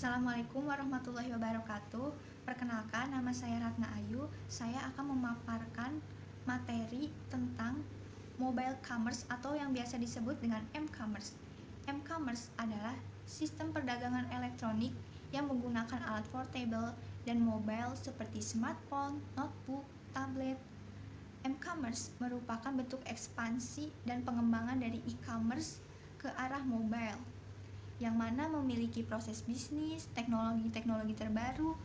Assalamualaikum warahmatullahi wabarakatuh. Perkenalkan, nama saya Ratna Ayu. Saya akan memaparkan materi tentang mobile commerce atau yang biasa disebut dengan m-commerce. M-commerce adalah sistem perdagangan elektronik yang menggunakan alat portable dan mobile seperti smartphone, notebook, tablet. M-commerce merupakan bentuk ekspansi dan pengembangan dari e-commerce ke arah mobile, yang mana memiliki proses bisnis, teknologi-teknologi terbaru,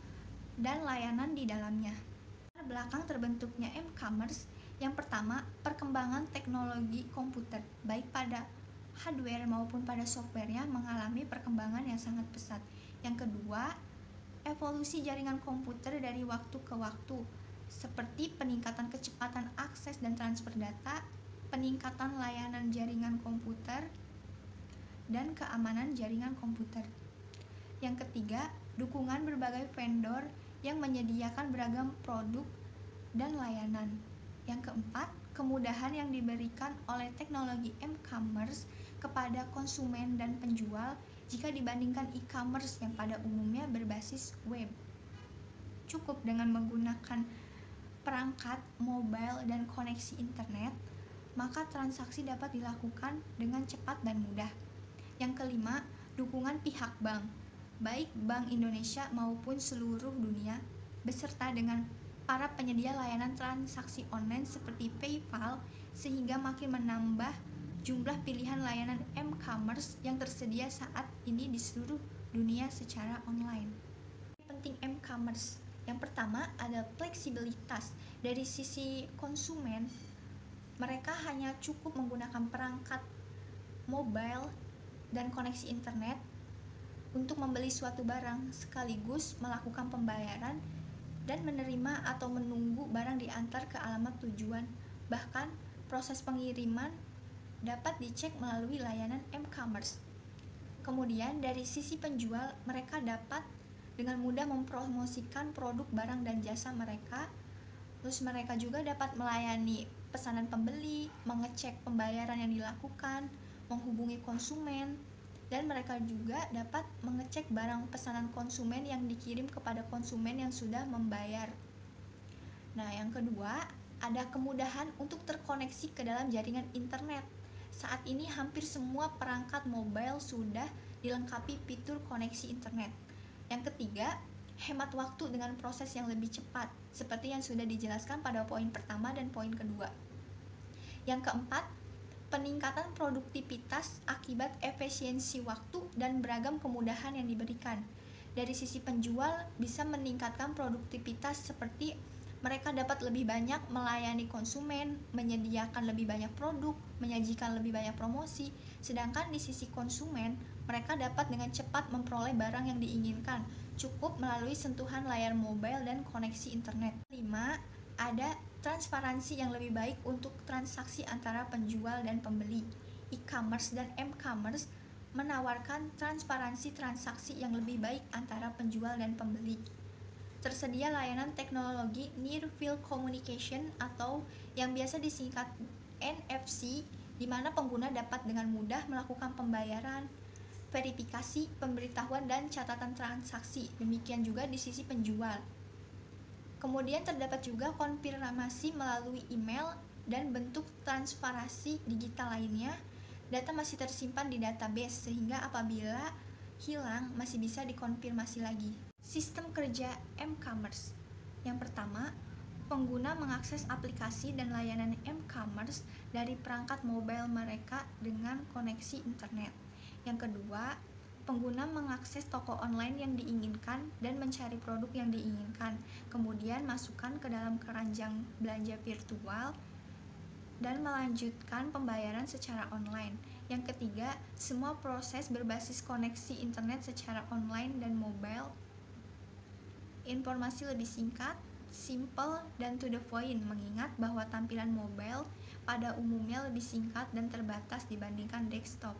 dan layanan di dalamnya. Belakang terbentuknya m-commerce, yang pertama, perkembangan teknologi komputer, baik pada hardware maupun pada softwarenya mengalami perkembangan yang sangat pesat. Yang kedua, evolusi jaringan komputer dari waktu ke waktu, seperti peningkatan kecepatan akses dan transfer data, peningkatan layanan jaringan komputer, dan keamanan jaringan komputer. Yang ketiga, dukungan berbagai vendor yang menyediakan beragam produk dan layanan. Yang keempat, kemudahan yang diberikan oleh teknologi m-commerce kepada konsumen dan penjual jika dibandingkan e-commerce yang pada umumnya berbasis web. Cukup dengan menggunakan perangkat mobile dan koneksi internet, maka transaksi dapat dilakukan dengan cepat dan mudah. Yang kelima, dukungan pihak bank, baik Bank Indonesia maupun seluruh dunia, beserta dengan para penyedia layanan transaksi online seperti PayPal, sehingga makin menambah jumlah pilihan layanan m-commerce yang tersedia saat ini di seluruh dunia secara online. Penting m-commerce. Yang pertama ada fleksibilitas. Dari sisi konsumen, mereka hanya cukup menggunakan perangkat mobile dan koneksi internet untuk membeli suatu barang, sekaligus melakukan pembayaran dan menerima atau menunggu barang diantar ke alamat tujuan. Bahkan proses pengiriman dapat dicek melalui layanan m-commerce. Kemudian dari sisi penjual, mereka dapat dengan mudah mempromosikan produk, barang, dan jasa mereka. Terus mereka juga dapat melayani pesanan pembeli, mengecek pembayaran yang dilakukan, menghubungi konsumen, dan mereka juga dapat mengecek barang pesanan konsumen yang dikirim kepada konsumen yang sudah membayar. Nah, yang kedua, ada kemudahan untuk terkoneksi ke dalam jaringan internet. Saat ini hampir semua perangkat mobile sudah dilengkapi fitur koneksi internet. Yang ketiga, hemat waktu dengan proses yang lebih cepat, seperti yang sudah dijelaskan pada poin pertama dan poin kedua. Yang keempat, peningkatan produktivitas akibat efisiensi waktu dan beragam kemudahan yang diberikan. Dari sisi penjual bisa meningkatkan produktivitas seperti mereka dapat lebih banyak melayani konsumen, menyediakan lebih banyak produk, menyajikan lebih banyak promosi. Sedangkan di sisi konsumen, mereka dapat dengan cepat memperoleh barang yang diinginkan, cukup melalui sentuhan layar mobile dan koneksi internet. 5. Ada transparansi yang lebih baik untuk transaksi antara penjual dan pembeli. E-commerce dan m-commerce menawarkan transparansi transaksi yang lebih baik antara penjual dan pembeli. Tersedia layanan teknologi Near Field Communication atau yang biasa disingkat NFC, di mana pengguna dapat dengan mudah melakukan pembayaran, verifikasi, pemberitahuan, dan catatan transaksi. Demikian juga di sisi penjual. Kemudian terdapat juga konfirmasi melalui email dan bentuk transparansi digital lainnya. Data masih tersimpan di database sehingga apabila hilang masih bisa dikonfirmasi lagi. Sistem kerja m-commerce. Yang pertama, pengguna mengakses aplikasi dan layanan m-commerce dari perangkat mobile mereka dengan koneksi internet. Yang kedua, pengguna mengakses toko online yang diinginkan dan mencari produk yang diinginkan, kemudian masukkan ke dalam keranjang belanja virtual dan melanjutkan pembayaran secara online. Yang ketiga, semua proses berbasis koneksi internet secara online dan mobile. Informasi lebih singkat, simple, dan to the point, mengingat bahwa tampilan mobile pada umumnya lebih singkat dan terbatas dibandingkan desktop.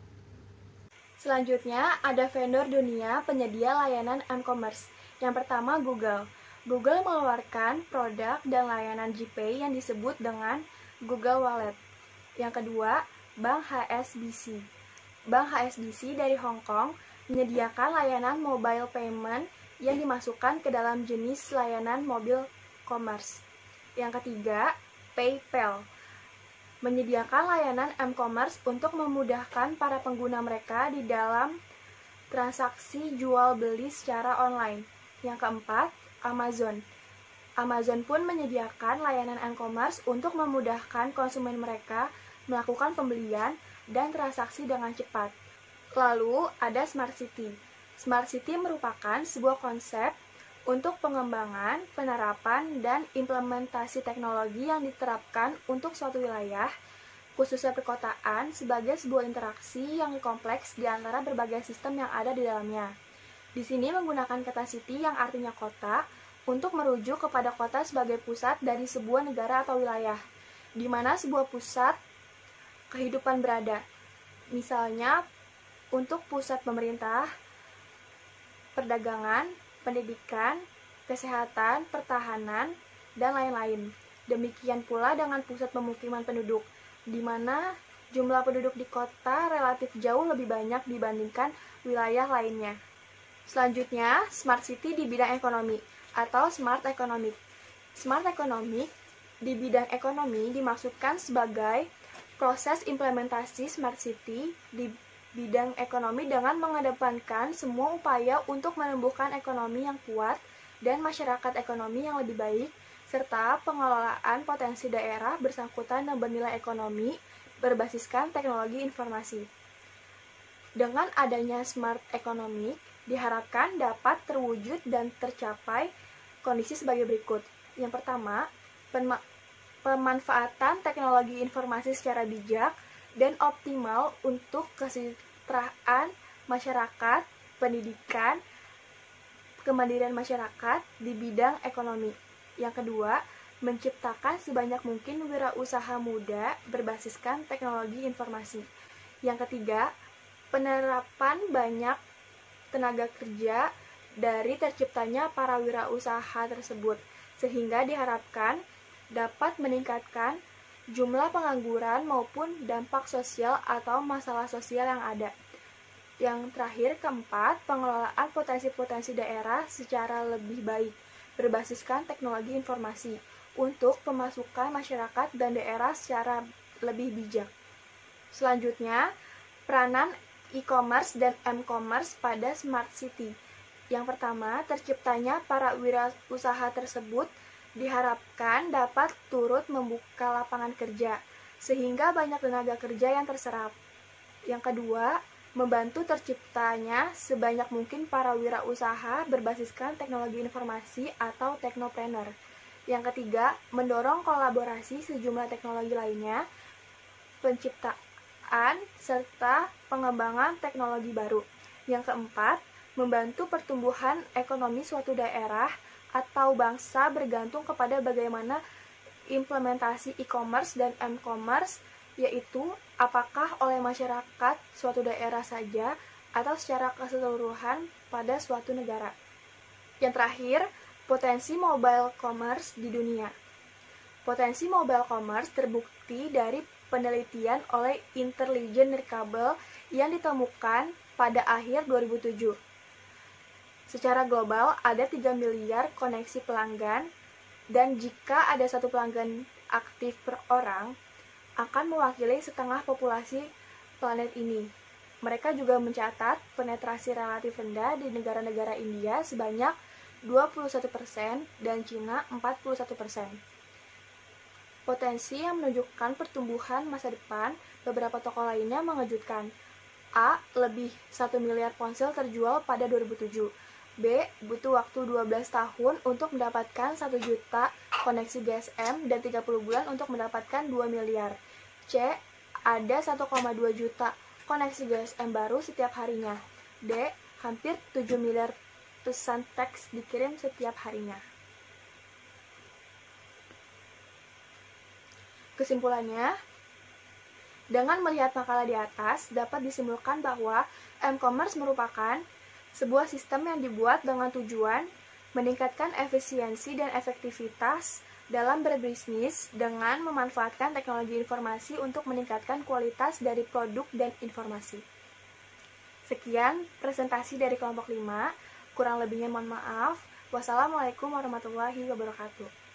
Selanjutnya, ada vendor dunia penyedia layanan m-commerce. Yang pertama, Google. Google mengeluarkan produk dan layanan GPay yang disebut dengan Google Wallet. Yang kedua, Bank HSBC. Bank HSBC dari Hong Kong menyediakan layanan mobile payment yang dimasukkan ke dalam jenis layanan mobile commerce. Yang ketiga, PayPal menyediakan layanan m-commerce untuk memudahkan para pengguna mereka di dalam transaksi jual beli secara online. Yang keempat, Amazon. Amazon pun menyediakan layanan m-commerce untuk memudahkan konsumen mereka melakukan pembelian dan transaksi dengan cepat. Lalu ada Smart City. Smart City merupakan sebuah konsep untuk pengembangan, penerapan, dan implementasi teknologi yang diterapkan untuk suatu wilayah, khususnya perkotaan, sebagai sebuah interaksi yang kompleks di antara berbagai sistem yang ada di dalamnya. Di sini menggunakan kata city yang artinya kota untuk merujuk kepada kota sebagai pusat dari sebuah negara atau wilayah, di mana sebuah pusat kehidupan berada. Misalnya, untuk pusat pemerintah, perdagangan, pendidikan, kesehatan, pertahanan, dan lain-lain. Demikian pula dengan pusat pemukiman penduduk, di mana jumlah penduduk di kota relatif jauh lebih banyak dibandingkan wilayah lainnya. Selanjutnya, Smart City di bidang ekonomi atau Smart Economic. Smart Economic di bidang ekonomi dimaksudkan sebagai proses implementasi Smart City di bidang ekonomi dengan mengedepankan semua upaya untuk menumbuhkan ekonomi yang kuat dan masyarakat ekonomi yang lebih baik, serta pengelolaan potensi daerah bersangkutan dan bernilai ekonomi berbasiskan teknologi informasi. Dengan adanya Smart Economic, diharapkan dapat terwujud dan tercapai kondisi sebagai berikut. Yang pertama, pemanfaatan teknologi informasi secara bijak dan optimal untuk kesejahteraan masyarakat, pendidikan, kemandirian masyarakat di bidang ekonomi. Yang kedua, menciptakan sebanyak mungkin wirausaha muda berbasiskan teknologi informasi. Yang ketiga, penerapan banyak tenaga kerja dari terciptanya para wirausaha tersebut, sehingga diharapkan dapat meningkatkan jumlah pengangguran maupun dampak sosial atau masalah sosial yang ada. Yang terakhir, keempat, pengelolaan potensi-potensi daerah secara lebih baik, berbasiskan teknologi informasi, untuk pemasukan masyarakat dan daerah secara lebih bijak. Selanjutnya, peranan e-commerce dan m-commerce pada Smart City. Yang pertama, terciptanya para wirausaha tersebut diharapkan dapat turut membuka lapangan kerja, sehingga banyak tenaga kerja yang terserap. Yang kedua, membantu terciptanya sebanyak mungkin para wirausaha berbasiskan teknologi informasi atau technopreneur. Yang ketiga, mendorong kolaborasi sejumlah teknologi lainnya, penciptaan, serta pengembangan teknologi baru. Yang keempat, membantu pertumbuhan ekonomi suatu daerah atau bangsa bergantung kepada bagaimana implementasi e-commerce dan m-commerce, yaitu apakah oleh masyarakat suatu daerah saja atau secara keseluruhan pada suatu negara. Yang terakhir, potensi mobile commerce di dunia. Potensi mobile commerce terbukti dari penelitian oleh Intelligent Recable yang ditemukan pada akhir 2007. Secara global, ada 3 miliar koneksi pelanggan, dan jika ada satu pelanggan aktif per orang, akan mewakili setengah populasi planet ini. Mereka juga mencatat penetrasi relatif rendah di negara-negara India sebanyak 21% dan Cina 41%. Potensi yang menunjukkan pertumbuhan masa depan, beberapa tokoh lainnya mengejutkan. A. Lebih 1 miliar ponsel terjual pada 2007. B. Butuh waktu 12 tahun untuk mendapatkan 1 juta koneksi GSM dan 30 bulan untuk mendapatkan 2 miliar. C. Ada 1,2 juta koneksi GSM baru setiap harinya. D. Hampir 7 miliar pesan teks dikirim setiap harinya. Kesimpulannya, dengan melihat makalah di atas, dapat disimpulkan bahwa m-commerce merupakan sebuah sistem yang dibuat dengan tujuan meningkatkan efisiensi dan efektivitas dalam berbisnis dengan memanfaatkan teknologi informasi untuk meningkatkan kualitas dari produk dan informasi. Sekian presentasi dari kelompok 5. Kurang lebihnya mohon maaf. Wassalamualaikum warahmatullahi wabarakatuh.